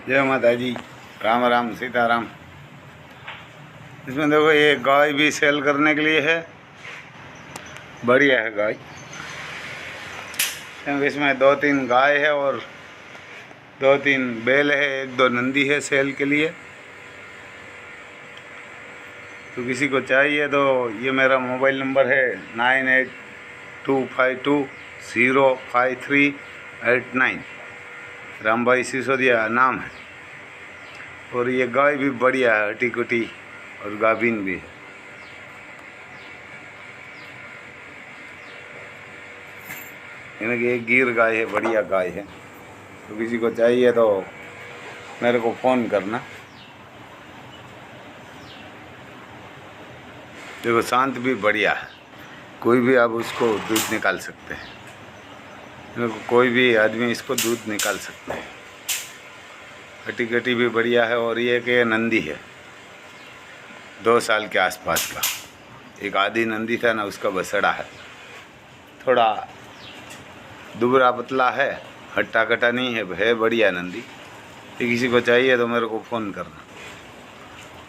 जय माता जी। राम राम सीताराम। इसमें देखो ये गाय भी सेल करने के लिए है। बढ़िया है गाय, क्योंकि इसमें 2-3 गाय है और 2-3 बैल है, 1-2 नंदी है सेल के लिए। तो किसी को चाहिए तो ये मेरा मोबाइल नंबर है 9825205389। राम भाई सिसोदिया नाम है। और ये गाय भी बढ़िया है, हटी कुटी और गाभिन भी है। यानी कि एक गिर गाय है, बढ़िया गाय है। तो किसी को चाहिए तो मेरे को फ़ोन करना। देखो शांत भी बढ़िया है, कोई भी आप उसको दूध निकाल सकते हैं। देखो कोई भी आदमी इसको दूध निकाल सकते हैं। हटी कटी भी बढ़िया है। और ये कि नंदी है 2 साल के आसपास का। एक आधी नंदी था ना, उसका बसड़ा है। थोड़ा दुबरा पतला है, हट्टा कटा नहीं है बढ़िया नंदी। तो किसी को चाहिए तो मेरे को फ़ोन करना।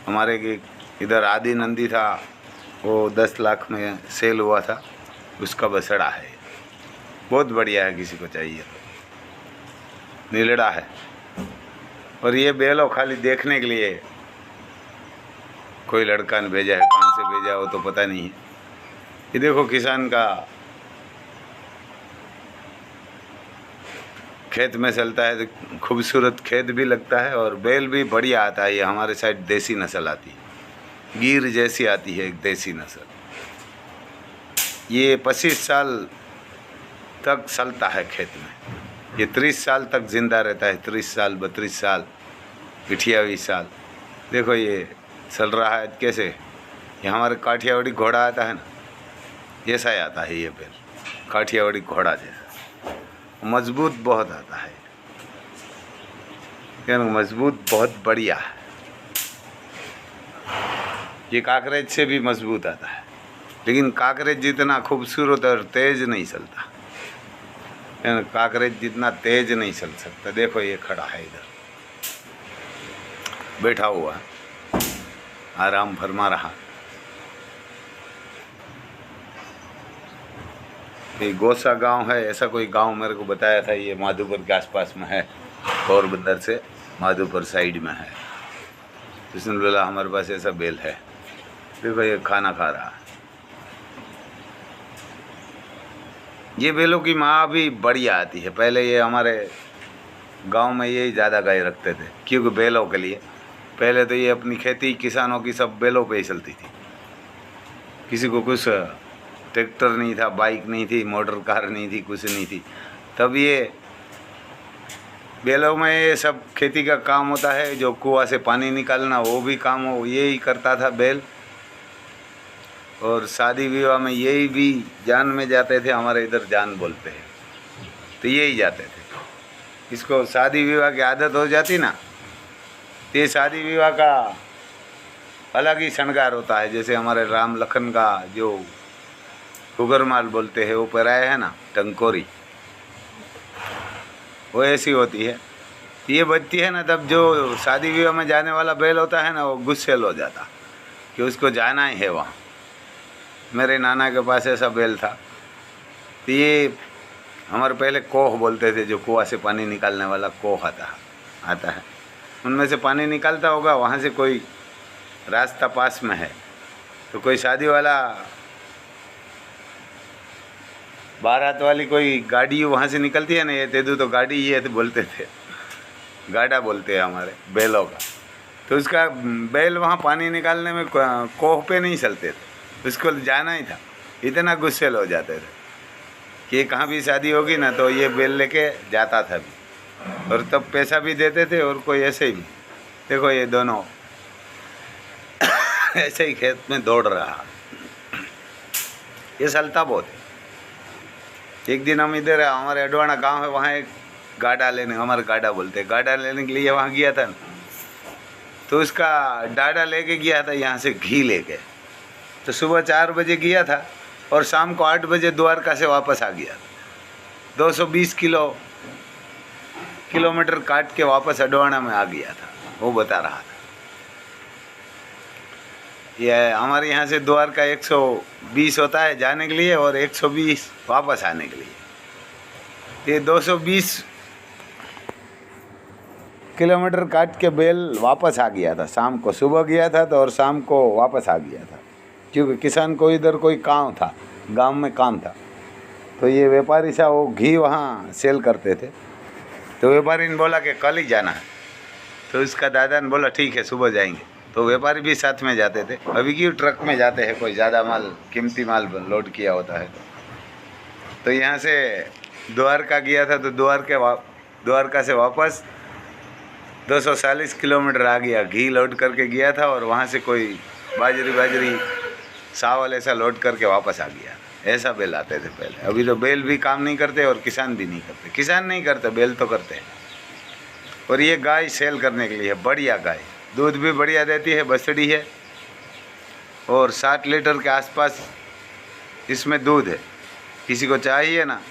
हमारे के इधर आधी नंदी था, वो 10 लाख में सेल हुआ था, उसका बसड़ा है। बहुत बढ़िया है, किसी को चाहिए तो। नीलड़ा है। और ये बेलो खाली देखने के लिए कोई लड़का ने भेजा है, कहाँ से भेजा हो तो पता नहीं है। ये देखो किसान का खेत में चलता है तो खूबसूरत खेत भी लगता है। और बैल भी बढ़िया आता है। ये हमारे साइड देसी नस्ल आती है, गिर जैसी आती है एक देसी नस्ल। ये 25 साल तक चलता है खेत में। ये 30 साल तक जिंदा रहता है, 30 साल 32 साल 28 साल। देखो ये चल रहा है कैसे। ये हमारे काठियावाड़ी घोड़ा आता है ना, जैसा ही आता है ये बैल, काठियावाड़ी घोड़ा जैसा। मजबूत बहुत आता है, क्या मजबूत बहुत बढ़िया है। ये काकरेज से भी मजबूत आता है, लेकिन काकरेज जितना खूबसूरत और तेज नहीं चलता। काकरेज जितना तेज नहीं चल सकता। देखो ये खड़ा है, इधर बैठा हुआ है, आराम फरमा रहा। ये गौसा गांव है, ऐसा कोई गांव मेरे को बताया था। ये माधोपुर के आसपास में है, पोरबंदर से माधोपुर साइड में है। तो इसने बोला हमारे पास ऐसा बैल है। देखो ये खाना खा रहा है। ये बैलों की माँ भी बढ़िया आती है। पहले ये हमारे गांव में यही ज़्यादा गाय रखते थे, क्योंकि बैलों के लिए। पहले तो ये अपनी खेती किसानों की सब बैलों पे ही चलती थी। किसी को कुछ ट्रैक्टर नहीं था, बाइक नहीं थी, मोटर कार नहीं थी, कुछ नहीं थी। तब ये बैलों में ये सब खेती का काम होता है। जो कुआं से पानी निकालना, वो भी काम हो यही करता था बैल। और शादी विवाह में यही भी जान में जाते थे। हमारे इधर जान बोलते हैं, तो यही जाते थे। इसको शादी विवाह की आदत हो जाती ना, तो ये शादी विवाह का अलग ही श्रृंगार होता है। जैसे हमारे राम लखन का जो कुगरमाल बोलते हैं, वो पराए है ना, टंकोरी, वो ऐसी होती है। ये बजती है ना, तब जो शादी विवाह में जाने वाला बैल होता है ना, वो गुस्सेल हो जाता कि उसको जाना ही है वहाँ। मेरे नाना के पास ऐसा बैल था। तो ये हमारे पहले कोह बोलते थे, जो कुआं से पानी निकालने वाला कोह आता है। उनमें से पानी निकालता होगा। वहाँ से कोई रास्ता पास में है, तो कोई शादी वाला बारात वाली कोई गाड़ी वहाँ से निकलती है ना, ये तेदू तो गाड़ी ये तो बोलते थे, गाड़ा बोलते हैं हमारे बैलों का। तो उसका बैल वहाँ पानी निकालने में कोह पे नहीं चलते थे, उसको जाना ही था। इतना गुस्सेल हो जाते थे कि कहाँ भी शादी होगी ना, तो ये बैल लेके जाता था भी। और तब पैसा भी देते थे, और कोई ऐसे भी। देखो ये दोनों ऐसे ही खेत में दौड़ रहा। ये चलता बहुत है। एक दिन हम इधर हमारे अडवाणा गांव है, वहाँ एक गाड़ा लेने, हमारे गाड़ा बोलते हैं, गाड़ा लेने के लिए वहाँ गया था ना। तो उसका डाडा लेके गया था यहाँ से घी लेके। तो सुबह 4 बजे गया था और शाम को 8 बजे द्वारका से वापस आ गया। 220 किलो किलोमीटर काट के वापस अडवाणा में आ गया था, वो बता रहा था। ये हमारे यहाँ से द्वारका 120 होता है जाने के लिए और 120 वापस आने के लिए। ये 220 किलोमीटर काट के बैल वापस आ गया था। शाम को सुबह गया था तो और शाम को वापस आ गया था, क्योंकि किसान को इधर कोई काम था, गांव में काम था। तो ये व्यापारी साहब वो घी वहाँ सेल करते थे, तो व्यापारी ने बोला कि कल ही जाना है। तो इसका दादा ने बोला ठीक है सुबह जाएंगे। तो व्यापारी भी साथ में जाते थे। अभी क्यों ट्रक में जाते हैं, कोई ज़्यादा माल कीमती माल लोड किया होता है। तो यहाँ से द्वारका गया था, तो द्वारका से वापस 240 किलोमीटर आ गया। घी लोड करके गया था और वहाँ से कोई बाजरी चावल ऐसा लोड करके वापस आ गया। ऐसा बैल आते थे पहले। अभी तो बैल भी काम नहीं करते और किसान भी नहीं करते। किसान नहीं करते, बैल तो करते हैं। और ये गाय सेल करने के लिए, बढ़िया गाय, दूध भी बढ़िया देती है, बछड़ी है और 60 लीटर के आसपास इसमें दूध है। किसी को चाहिए ना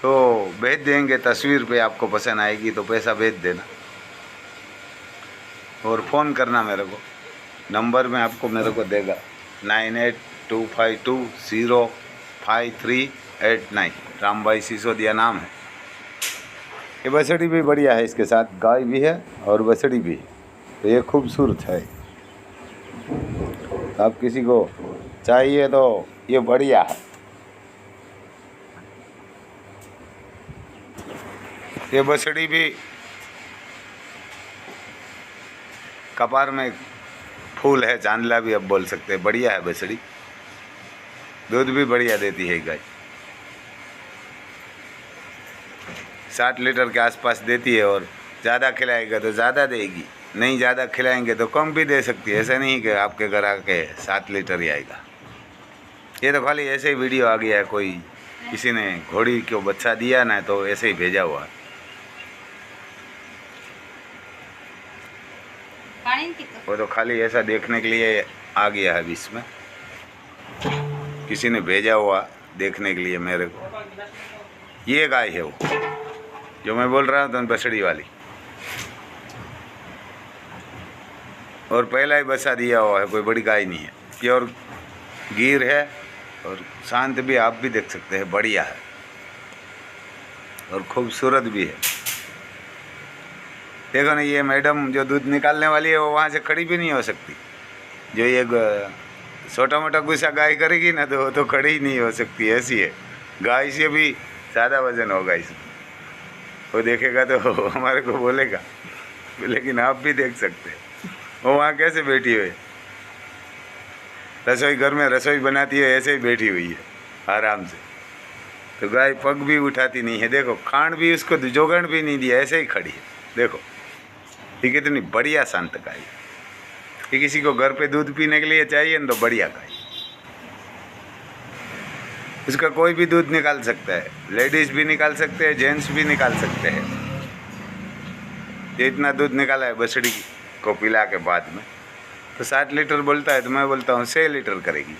तो भेज देंगे, तस्वीर पे आपको पसंद आएगी तो पैसा भेज देना और फ़ोन करना मेरे को। नंबर में आपको मेरे को देगा 9825205389। राम भाई सिसोदिया नाम है। ये बछड़ी भी बढ़िया है, इसके साथ गाय भी है और बछड़ी भी है। तो ये खूबसूरत है। आप किसी को चाहिए तो ये बढ़िया है। ये बछड़ी भी कपार में फूल है, चांदला भी अब बोल सकते हैं। बढ़िया है बछड़ी, दूध भी बढ़िया देती है गाय। 60 लीटर के आसपास देती है और ज़्यादा खिलाएगा तो ज़्यादा देगी, नहीं ज़्यादा खिलाएंगे तो कम भी दे सकती है। ऐसा नहीं कि आपके घर आके 7 लीटर ही आएगा। ये तो खाली ऐसे ही वीडियो आ गया है, कोई किसी ने घोड़ी को बच्चा दिया ना तो ऐसे ही भेजा हुआ। वो तो खाली ऐसा देखने के लिए आ गया है बीच में, किसी ने भेजा हुआ देखने के लिए मेरे को। ये गाय है वो जो मैं बोल रहा हूँ, तो बछड़ी वाली। और पहला ही बच्चा दिया हुआ है, कोई बड़ी गाय नहीं है। प्योर गिर है और शांत भी, आप भी देख सकते हैं, बढ़िया है और खूबसूरत भी है। देखो ना, ये मैडम जो दूध निकालने वाली है वो वहाँ से खड़ी भी नहीं हो सकती। जो ये छोटा मोटा गुस्सा गाय करेगी ना तो वो तो खड़ी ही नहीं हो सकती, ऐसी है। गाय से भी ज़्यादा वजन होगा इसमें। वो देखेगा तो हमारे को बोलेगा, लेकिन आप भी देख सकते हैं वो वहाँ कैसे बैठी हुई है। रसोई घर में रसोई बनाती है, ऐसे ही बैठी हुई है आराम से। तो गाय पग भी उठाती नहीं है। देखो, खांड भी उसको जोगण भी नहीं दिया, ऐसे ही खड़ी है। देखो ये कितनी बढ़िया शांत गाय। ये किसी को घर पे दूध पीने के लिए चाहिए ना तो बढ़िया गाय, उसका कोई भी दूध निकाल सकता है। लेडीज़ भी निकाल सकते हैं, जेंट्स भी निकाल सकते हैं। ये इतना दूध निकाला है बछड़ी को पिला के बाद में, तो 60 लीटर बोलता है तो मैं बोलता हूँ 6 लीटर करेगी।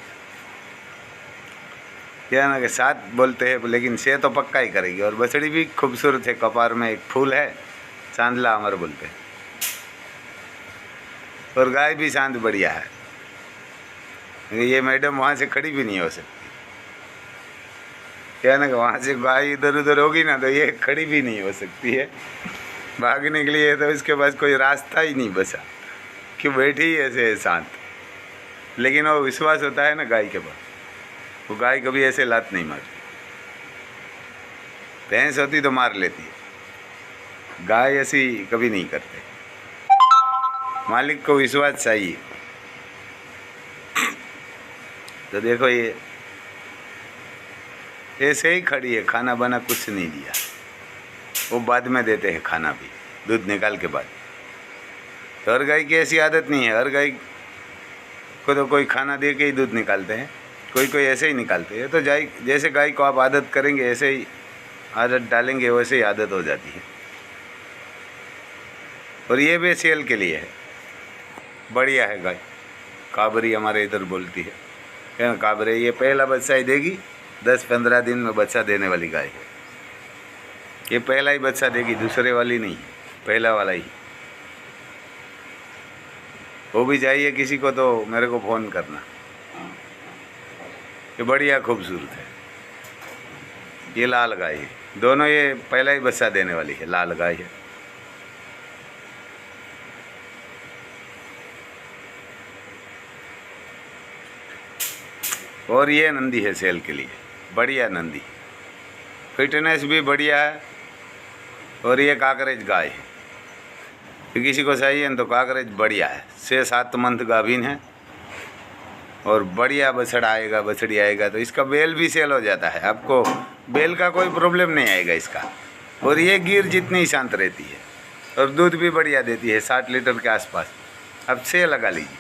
क्या ना कि 7 बोलते हैं, लेकिन 6 तो पक्का ही करेगी। और बछड़ी भी खूबसूरत है, कपार में एक फूल है, चांदला अमर बोलते हैं। और गाय भी शांत बढ़िया है। ये मैडम वहाँ से खड़ी भी नहीं हो सकती। क्या ना कि वहाँ से गाय इधर उधर होगी ना तो ये खड़ी भी नहीं हो सकती है। भागने के लिए तो इसके पास कोई रास्ता ही नहीं बचा, कि बैठी ही ऐसे है शांत। लेकिन वो विश्वास होता है ना गाय के पास, वो गाय कभी ऐसे लात नहीं मारती। भैंस होती तो मार लेती है, गाय ऐसी कभी नहीं करते। मालिक को विश्वास चाहिए। तो देखो ये ऐसे ही खड़ी है, खाना बना कुछ नहीं दिया। वो बाद में देते हैं खाना भी, दूध निकाल के बाद। तो हर गाय की ऐसी आदत नहीं है। हर गाय को तो कोई खाना दे के ही दूध निकालते हैं, कोई कोई ऐसे ही निकालते हैं। तो जैसे गाय को आप आदत करेंगे, ऐसे ही आदत डालेंगे, वैसे ही आदत हो जाती है। और ये भी सेल के लिए है, बढ़िया है गाय। काबरी हमारे इधर बोलती है, क्या काबरे। ये पहला बच्चा ही देगी, 10-15 दिन में बच्चा देने वाली गाय है। ये पहला ही बच्चा देगी, दूसरे वाली नहीं, पहला वाला ही। वो भी चाहिए किसी को तो मेरे को फ़ोन करना। ये बढ़िया खूबसूरत है। ये लाल गाय है, दोनों ये पहला ही बच्चा देने वाली है, लाल गाय है। और ये नंदी है सेल के लिए, बढ़िया नंदी, फिटनेस भी बढ़िया है। और ये काकरेज गाय है, तो किसी को चाहिए तो काकरेज बढ़िया है। 6-7 मंथ गाभिन है और बढ़िया बछड़ा आएगा, बछड़ी आएगा तो इसका बेल भी सेल हो जाता है, आपको बेल का कोई प्रॉब्लम नहीं आएगा इसका। और ये गिर जितनी शांत रहती है और दूध भी बढ़िया देती है, 60 लीटर के आसपास। अब 6 लगा लीजिए,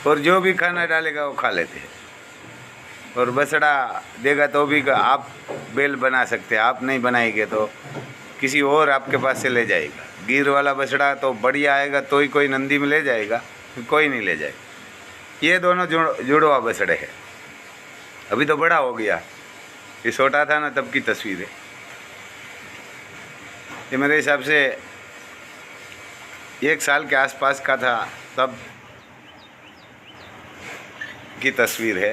और जो भी खाना डालेगा वो खा लेते हैं। और बछड़ा देगा तो भी आप बेल बना सकते हैं, आप नहीं बनाएंगे तो किसी और आपके पास से ले जाएगा। गिर वाला बछड़ा तो बढ़िया आएगा तो ही कोई नंदी में ले जाएगा, कोई नहीं ले जाएगा। ये दोनों जुड़वा बछड़े हैं, अभी तो बड़ा हो गया, ये छोटा था ना तब की तस्वीर है। ये मेरे हिसाब से 1 साल के आसपास का था तब की तस्वीर है,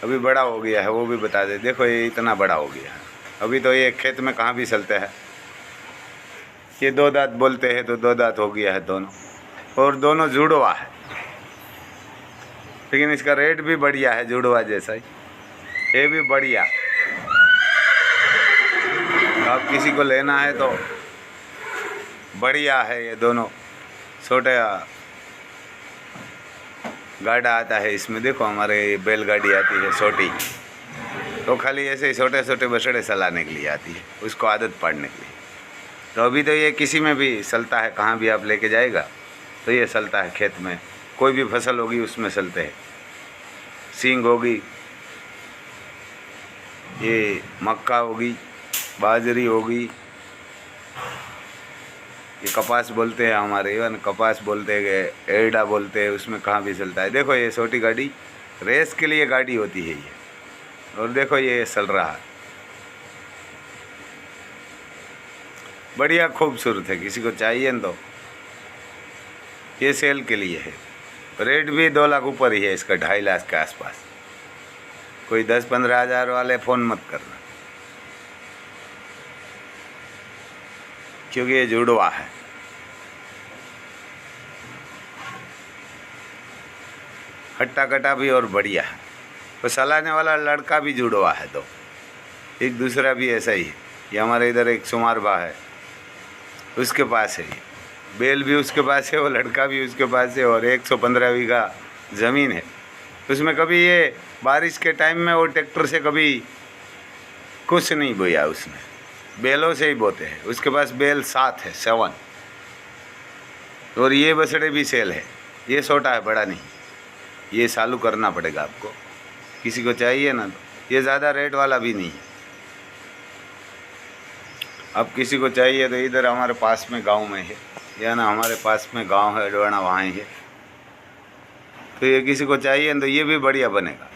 अभी बड़ा हो गया है, वो भी बता दे। देखो ये इतना बड़ा हो गया है, अभी तो ये खेत में कहाँ भी चलता है। ये 2 दांत बोलते हैं तो 2 दांत हो गया है दोनों, और दोनों जुड़वा है, लेकिन इसका रेट भी बढ़िया है, जुड़वा जैसा ही ये भी बढ़िया। आप किसी को लेना है तो बढ़िया है। ये दोनों छोटे गाड़ा आता है इसमें, देखो हमारे बैलगाड़ी आती है छोटी, तो खाली ऐसे ही छोटे छोटे बछड़े चलाने के लिए आती है, उसको आदत पाड़ने के लिए। तो अभी तो ये किसी में भी चलता है, कहाँ भी आप लेके जाएगा तो ये चलता है। खेत में कोई भी फसल होगी उसमें चलते हैं, सींग होगी, ये मक्का होगी, बाजरी होगी, ये कपास बोलते हैं हमारे, इवन कपास बोलते हैं, एड़ा बोलते हैं, उसमें कहाँ भी चलता है। देखो ये छोटी गाड़ी रेस के लिए गाड़ी होती है ये, और देखो ये चल रहा है, बढ़िया खूबसूरत है। किसी को चाहिए तो ये सेल के लिए है। रेट भी 2 लाख ऊपर ही है इसका, 2.5 लाख के आसपास। कोई 10-15 हज़ार वाले फ़ोन मत करना, क्योंकि ये जुड़वा है। हट्टा कट्टा भी और बढ़िया है। तो चलाने वाला लड़का भी जुड़वा है, तो एक दूसरा भी ऐसा ही है। ये हमारे इधर एक सुमार बा है, उसके पास है, बेल भी उसके पास है, वो लड़का भी उसके पास है, और 115 बीघा ज़मीन है उसमें। कभी ये बारिश के टाइम में वो ट्रैक्टर से कभी कुछ नहीं बोया उसने, बैलों से ही बोते हैं। उसके पास बैल 7 है, 7। और ये बछड़े भी सेल है, ये छोटा है, बड़ा नहीं। ये चालू करना पड़ेगा आपको, किसी को चाहिए ना तो। ये ज़्यादा रेट वाला भी नहीं है, अब किसी को चाहिए तो इधर हमारे पास में गांव में है, या ना हमारे पास में गांव है डोना, वहाँ ही है। तो ये किसी को चाहिए तो ये भी बढ़िया बनेगा।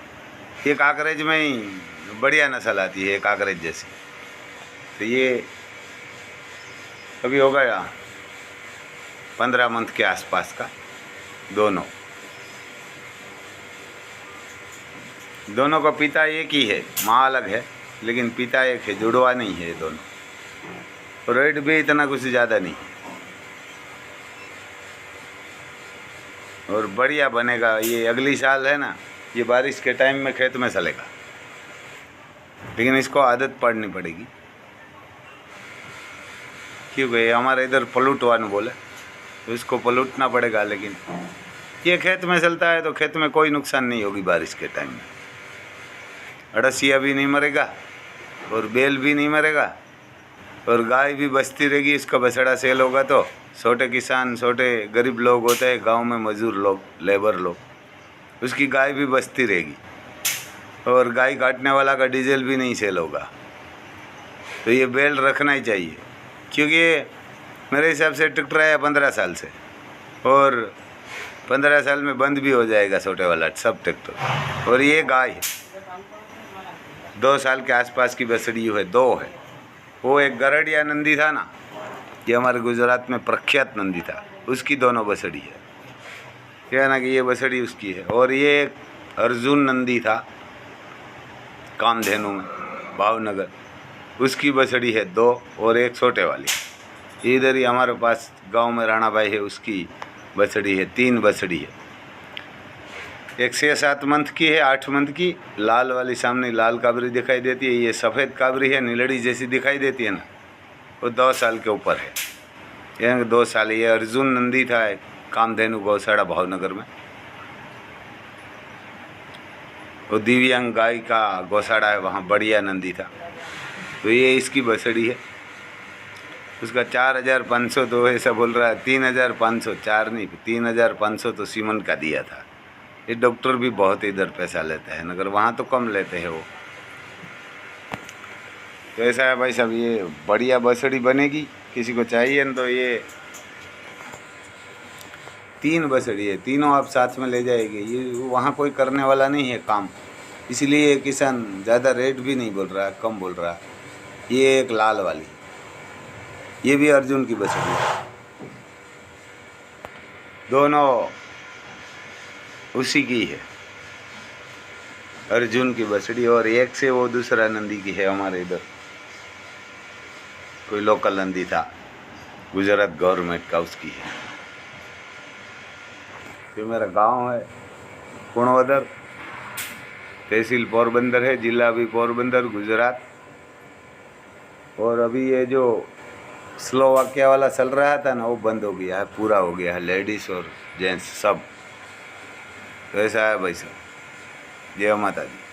ये काकरेज में ही बढ़िया नस्ल आती है, काकरेज जैसी। तो ये अभी होगा 15 मंथ के आसपास का। दोनों का पिता एक ही है, माँ अलग है, लेकिन पिता एक है, जुड़वा नहीं है ये दोनों। रेट भी इतना कुछ ज़्यादा नहीं, और बढ़िया बनेगा। ये अगली साल है ना, ये बारिश के टाइम में खेत में चलेगा, लेकिन इसको आदत पड़नी पड़ेगी, क्योंकि हमारे इधर पलूटवान बोले तो इसको पलूटना पड़ेगा। लेकिन ये खेत में चलता है तो खेत में कोई नुकसान नहीं होगी बारिश के टाइम में। अड़सिया भी नहीं मरेगा और बैल भी नहीं मरेगा, और गाय भी बचती रहेगी। इसका बछड़ा सेल होगा तो छोटे किसान, छोटे गरीब लोग होते हैं गांव में, मजदूर लोग, लेबर लोग, उसकी गाय भी बचती रहेगी। और गाय काटने वाला का डीजल भी नहीं सेल होगा। तो ये बैल रखना ही चाहिए, क्योंकि ये मेरे हिसाब से ट्रैक्टर आया 15 साल से, और 15 साल में बंद भी हो जाएगा छोटे वाला सब ट्रैक्टर। और ये गाय 2 साल के आसपास की बछड़ी है, 2 है, वो एक गरड़िया नंदी था ना, ये हमारे गुजरात में प्रख्यात नंदी था, उसकी दोनों बसड़ी है। क्या ना कि ये बसड़ी उसकी है। और ये एक अर्जुन नंदी था कामधेनु में भावनगर, उसकी बसड़ी है 2 और एक छोटे वाली। इधर ही हमारे पास गांव में राणा भाई है, उसकी बसड़ी है, 3 बसड़ी है। एक 6-7 मंथ की है, 8 मंथ की। लाल वाली सामने लाल काबरी दिखाई देती है, ये सफ़ेद काबरी है, नीलड़ी जैसी दिखाई देती है ना, वो 2 साल के ऊपर है, यानी 2 साल। ये अर्जुन नंदी था कामधेनु गौशाला भावनगर में। वो दिव्यांग गाय का गौशाला है, वहाँ बढ़िया नंदी था। तो ये इसकी बसड़ी है। उसका 4,500 तो ऐसा बोल रहा है, 3,500, 4 नहीं 3,500 तो सीमन का दिया था। ये डॉक्टर भी बहुत इधर पैसा लेते हैं, मगर वहाँ तो कम लेते हैं वो। तो ऐसा है भाई साहब, ये बढ़िया बसड़ी बनेगी, किसी को चाहिए न तो ये 3 बसड़ी है, तीनों आप साथ में ले जाएंगे। ये वहाँ कोई करने वाला नहीं है काम, इसलिए किसान ज़्यादा रेट भी नहीं बोल रहा है, कम बोल रहा है। ये एक लाल वाली, ये भी अर्जुन की बसड़ी है, दोनों उसी की है, अर्जुन की बसड़ी। और एक से वो दूसरा नंदी की है, हमारे इधर कोई लोकल नंदी था गुजरात गवर्नमेंट का, उसकी है। जो मेरा गांव है कुणवदर, तहसील पोरबंदर है, जिला भी पोरबंदर, गुजरात। और अभी ये जो स्लोवाकिया वाला चल रहा था ना, वो बंद हो गया है, पूरा हो गया है, लेडीज़ और जेंट्स सब। तो ऐसा है भाई साहब। जय माता दी।